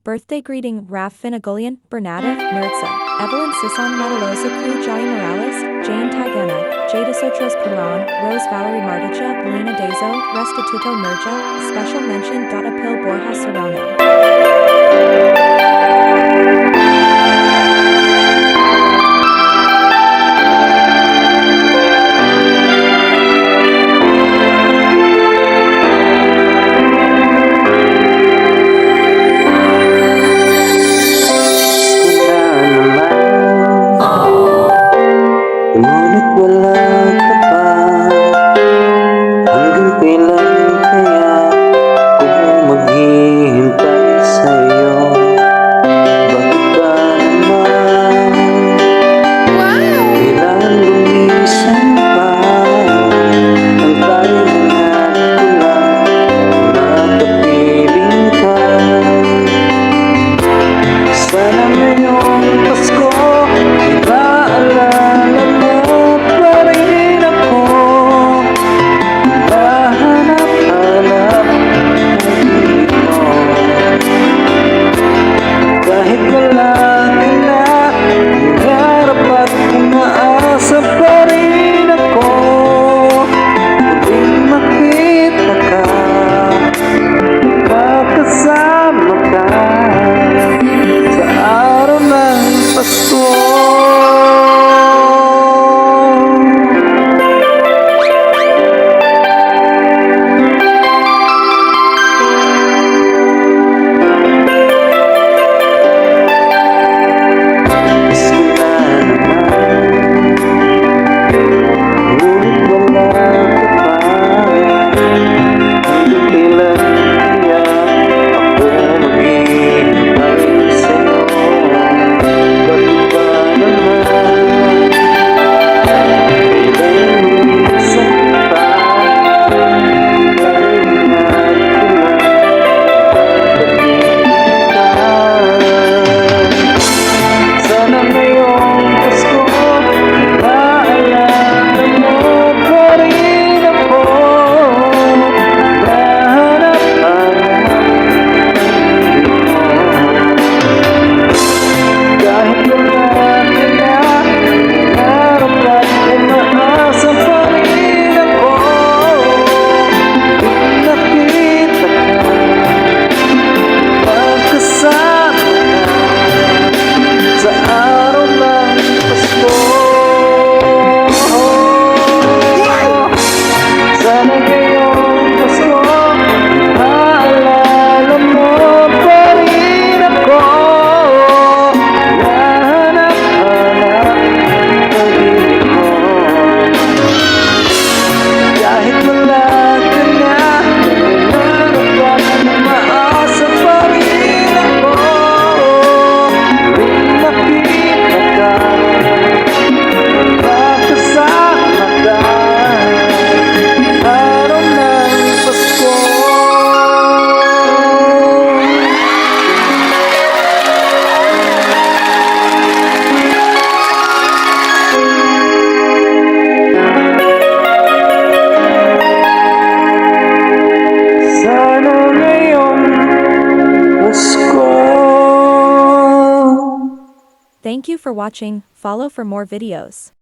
Birthday greeting Raf Finagolian, Bernadette, Mertza, Evelyn Sison Matalosa Crew Joy Morales, Jane Tigana, Jada Sotros Peron, Rose Valerie Marticha, Lena Dezo, Restituto Merja, special mention Apil Borja Serrano. Ngunit wala ka pa. Hanggang kailan kaya ako maghihintay sa'yo? Bakit ba naman kailangan lumisan pa? Ang tayo na't lang nakapiling ka. Sana ngayong Pasko naalala mo pa rin ako. Hanap-hanap ang pilit mo. Kahit wala ka na, nangarap at umaasa pa rin ako. Muling makita ka, makasama ka sa araw ng Pasko. Thank you for watching. Follow for more videos.